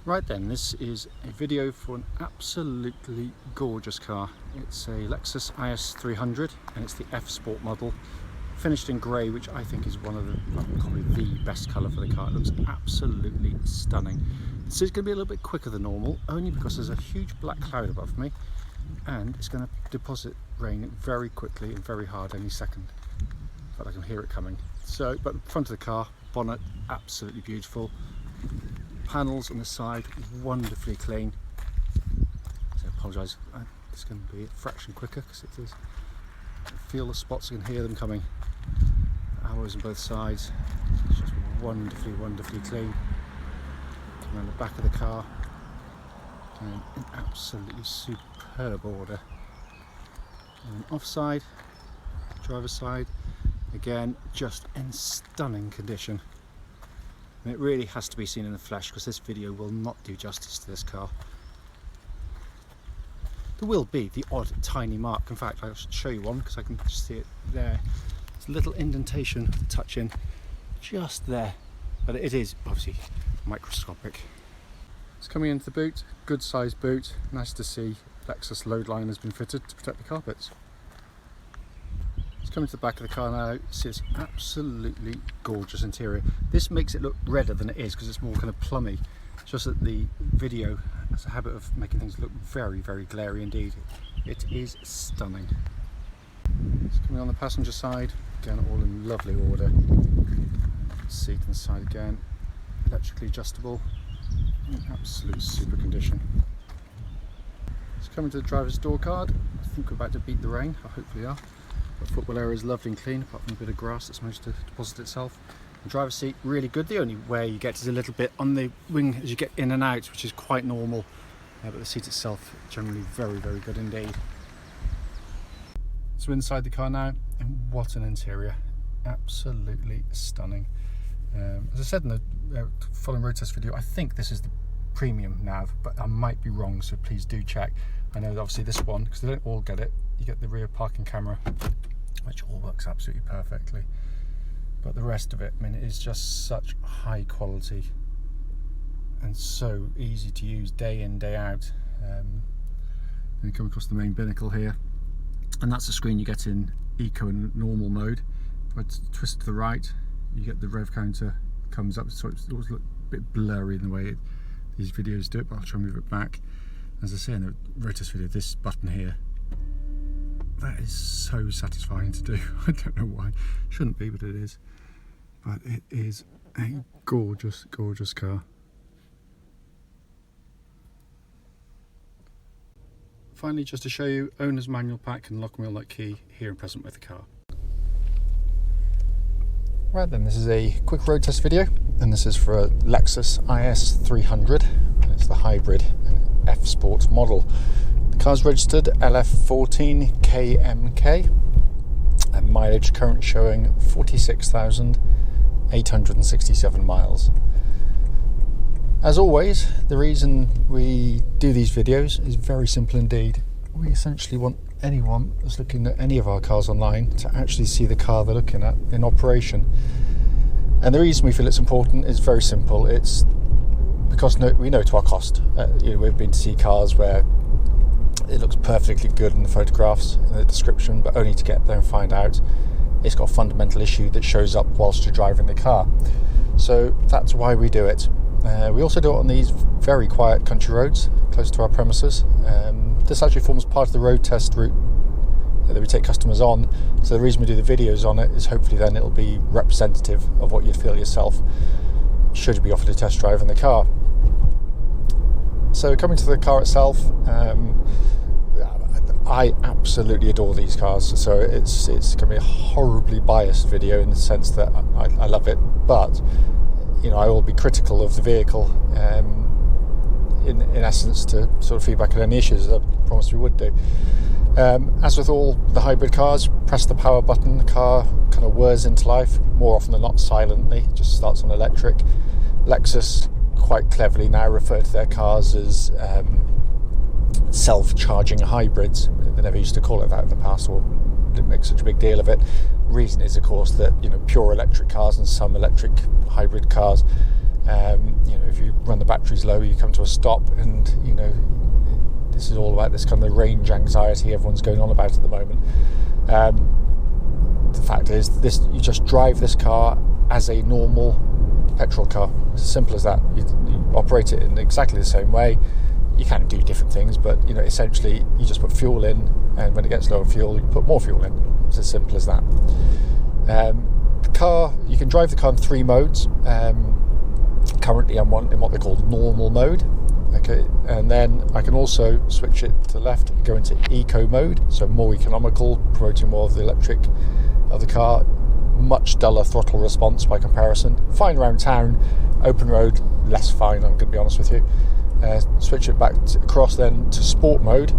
Right then, this is a video for an absolutely gorgeous car. It's a Lexus IS300 and it's the F Sport model, finished in grey, which I think is one of the, well, probably the best colour for the car. It looks absolutely stunning. This is going to be a little bit quicker than normal, only because there's a huge black cloud above me and it's going to deposit rain very quickly and very hard any second. But I can hear it coming. So, but the front of the car, bonnet, absolutely beautiful. Panels on the side, wonderfully clean. So I apologise, it's going to be a fraction quicker because it is. I feel the spots, I can hear them coming. Alloys on both sides, it's just wonderfully clean. Come around the back of the car, in absolutely superb order. And offside, driver's side, again, just in stunning condition. And it really has to be seen in the flesh because this video will not do justice to this car. There will be the odd tiny mark. In fact, I'll show you one because I can just see it there. It's a little indentation, touch in, just there. But it is obviously microscopic. It's coming into the boot, good sized boot. Nice to see Lexus load line has been fitted to protect the carpets. Coming to the back of the car now, see this absolutely gorgeous interior. This makes it look redder than it is because it's more kind of plummy. It's just that the video has a habit of making things look very glary indeed. It is stunning. It's coming on the passenger side, again all in lovely order. Seat on the side again, electrically adjustable, in absolute super condition. It's coming to the driver's door guard. I think we're about to beat the rain, I hopefully we are. The footwell area is lovely and clean, apart from a bit of grass that's managed to deposit itself. The driver's seat, really good. The only way you get is a little bit on the wing as you get in and out, which is quite normal. But the seat itself, generally very good indeed. So inside the car now, and what an interior. Absolutely stunning. As I said in the following road test video, I think this is the premium nav, but I might be wrong, so please do check. I know that obviously this one, because they don't all get it, you get the rear parking camera, which all works absolutely perfectly. But the rest of it, I mean, it is just such high quality and so easy to use day in, day out. And you come across the main binnacle here, and that's the screen you get in eco and normal mode. If I twist to the right, you get the rev counter comes up, so it's always a bit blurry in the way these videos do it, but I'll try and move it back. As I say in the road test video, this button here, that is so satisfying to do. I don't know why. Shouldn't be, but it is. But it is a gorgeous car. Finally, just to show you, owner's manual pack and lock and wheel nut key here and present with the car. Right then, this is a quick road test video, and this is for a Lexus IS300, and it's the hybrid F Sport model. The car's registered LF14KMK, and mileage current showing 46,867 miles. As always, the reason we do these videos is very simple indeed. We essentially want anyone that's looking at any of our cars online to actually see the car they're looking at in operation. And the reason we feel it's important is very simple. It's because we know to our cost. We've been to see cars where it looks perfectly good in the photographs, in the description, but only to get there and find out it's got a fundamental issue that shows up whilst you're driving the car. So that's why we do it. We also do it on these very quiet country roads close to our premises. This actually forms part of the road test route that we take customers on, so the reason we do the videos on it is hopefully then it'll be representative of what you'd feel yourself should you be offered a test drive in the car. So coming to the car itself, I absolutely adore these cars, so it's going to be a horribly biased video in the sense that I love it, but you know, I will be critical of the vehicle in essence to sort of feedback on any issues, as I promised we would do. As with all the hybrid cars, press the power button, the car kind of whirs into life, more often than not silently, just starts on electric. Lexus quite cleverly now refer to their cars as self-charging hybrids. They never used to call it that in the past, or didn't make such a big deal of it. Reason is, of course, that pure electric cars and some electric hybrid cars You know, if you run the batteries low, you come to a stop, and you know, this is all about this kind of range anxiety everyone's going on about at the moment. The fact is, you just drive this car as a normal petrol car. It's as simple as that. You operate it in exactly the same way. You can do different things, but you know, essentially you just put fuel in, and when it gets low on fuel, you put more fuel in. It's as simple as that. The car, you can drive the car in 3 modes. Currently I'm in what they call normal mode. Okay, and then I can also switch it to the left, go into eco mode, so more economical, promoting more of the electric of the car. Much duller throttle response by comparison. Fine around town, open road, less fine, I'm going to be honest with you. Switch it back across then to sport mode,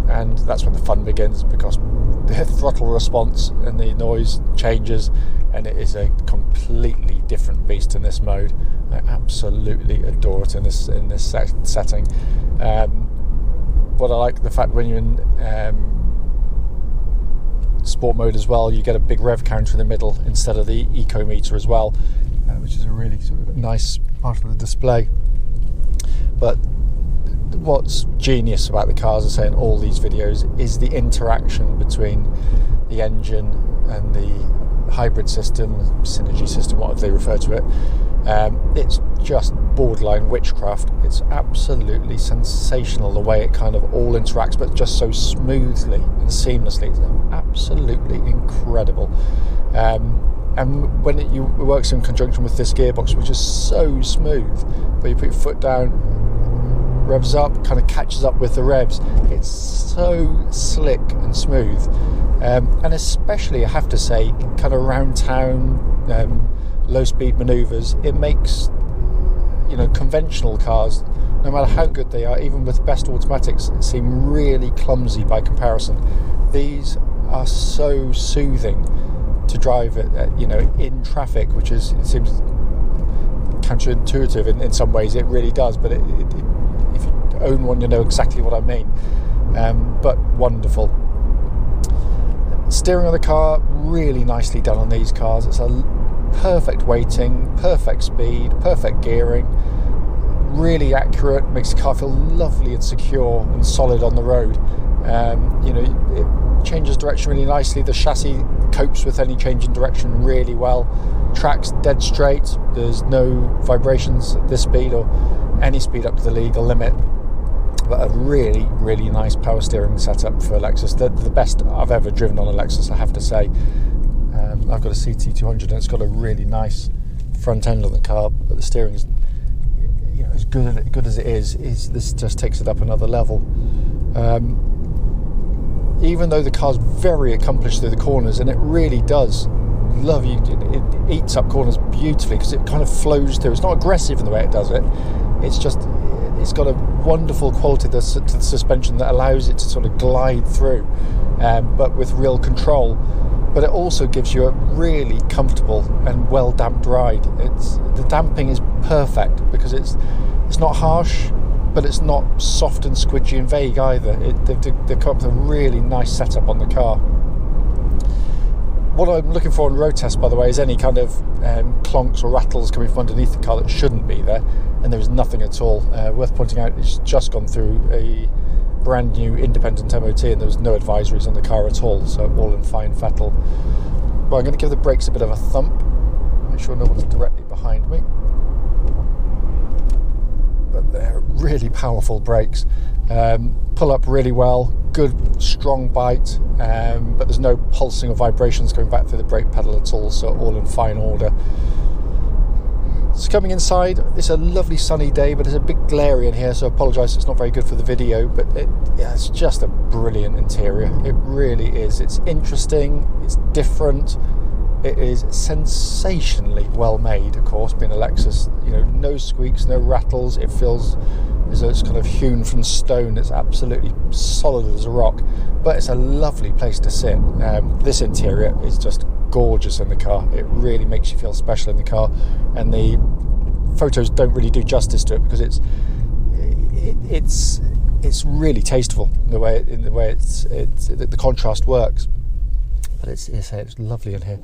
and that's when the fun begins, because the throttle response and the noise changes, and it is a completely different beast in this mode. I absolutely adore it in this setting. What I like, the fact when you're in sport mode as well, you get a big rev counter in the middle instead of the eco meter as well, which is a really sort of nice part of the display. But what's genius about the cars, as I say in all these videos, is the interaction between the engine and the hybrid system, synergy system, whatever they refer to it. It's just borderline witchcraft. It's absolutely sensational the way it kind of all interacts, but just so smoothly and seamlessly. It's absolutely incredible. And when it works in conjunction with this gearbox, which is so smooth, where you put your foot down, revs up, kind of catches up with the revs. It's so slick and smooth, and especially, I have to say, kind of around town, low speed manoeuvres. It makes, you know, conventional cars, no matter how good they are, even with best automatics, seem really clumsy by comparison. These are so soothing to drive at, you know, in traffic, which is, it seems counterintuitive in some ways. It really does, but if you own one, you know exactly what I mean. But wonderful. Steering of the car, really nicely done on these cars. It's a perfect weighting, perfect speed, perfect gearing, really accurate, makes the car feel lovely and secure and solid on the road. You know, it changes direction really nicely. The chassis copes with any change in direction really well. Track's dead straight. There's no vibrations at this speed or any speed up to the legal limit. But a really, really nice power steering setup for Lexus. The best I've ever driven on a Lexus, I have to say. I've got a CT200 and it's got a really nice front end on the car, but the steering is, you know, as good as it is this just takes it up another level. Even though the car's very accomplished through the corners, and it really does love you, it eats up corners beautifully because it kind of flows through. It's not aggressive in the way it does it. It's just, it's got a wonderful quality to the suspension that allows it to sort of glide through, but with real control. But it also gives you a really comfortable and well damped ride. The damping is perfect because it's not harsh, but it's not soft and squidgy and vague either. They've come up with a really nice setup on the car. What I'm looking for on road test, by the way, is any kind of clonks or rattles coming from underneath the car that shouldn't be there, and there is nothing at all. Worth pointing out, it's just gone through a brand new independent MOT and there was no advisories on the car at all, so all in fine fettle. Well, I'm going to give the brakes a bit of a thump, make sure no one's directly behind me. But they're really powerful brakes. Pull up really well, good strong bite, but there's no pulsing or vibrations going back through the brake pedal at all, so all in fine order. So coming inside, it's a lovely sunny day, but it's a bit glary in here, so I apologise, it's not very good for the video, but it's just a brilliant interior. It really is. It's interesting, it's different, it is sensationally well made, of course, being a Lexus. You know, no squeaks, no rattles, it feels as though it's kind of hewn from stone. It's absolutely solid as a rock, but it's a lovely place to sit. This interior is just gorgeous in the car. It really makes you feel special in the car, and the photos don't really do justice to it because it's really tasteful in the way the contrast works. But it's lovely in here.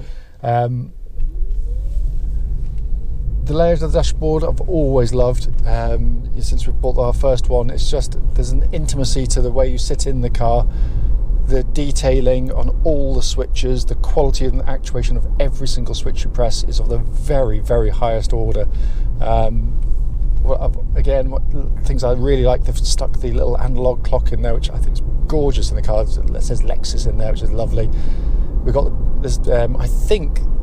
The layout of the dashboard I've always loved. Since we bought our first one, it's just, there's an intimacy to the way you sit in the car. The detailing on all the switches, the quality and the actuation of every single switch you press is of the very, very highest order. Things I really like, they've stuck the little analog clock in there, which I think is gorgeous in the car. It says Lexus in there, which is lovely. We've got this.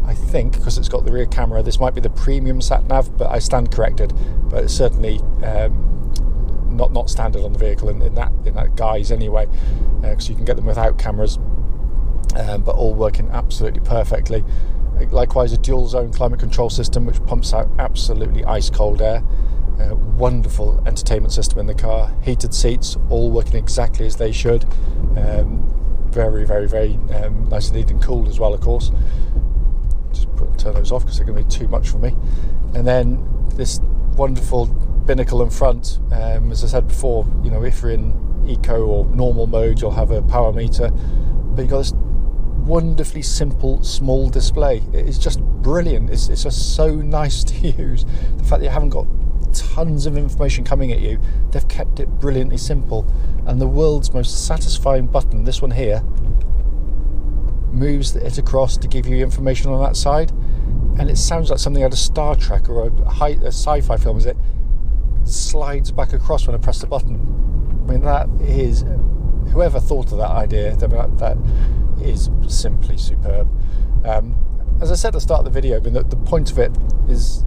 I think because it's got the rear camera, this might be the premium sat nav, but I stand corrected. But it's certainly not standard on the vehicle in that guise anyway, because you can get them without cameras, but all working absolutely perfectly. Likewise, a dual zone climate control system which pumps out absolutely ice cold air. Wonderful entertainment system in the car. Heated seats, all working exactly as they should. Very, very, very nice and neat and cooled as well, of course. Just turn those off because they're going to be too much for me. And then this wonderful binnacle in front. As I said before, if you're in eco or normal mode, you'll have a power meter, but you've got this wonderfully simple small display. It is just brilliant. It's just so nice to use. The fact that you haven't got tons of information coming at you, they've kept it brilliantly simple. And the world's most satisfying button, this one here, moves it across to give you information on that side, and it sounds like something out of Star Trek or a sci-fi film. Is it slides back across when I press the button? I mean, that is, whoever thought of that idea, that is simply superb. As I said at the start of the video, I mean, the point of it is,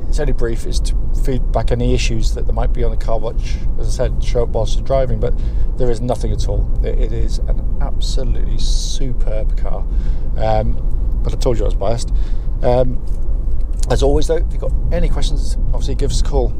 it's only brief, is to feed back any issues that there might be on the car, which, as I said, show up whilst you're driving, but there is nothing at all. It is an absolutely superb car. But I told you I was biased. As always though, if you've got any questions, obviously give us a call.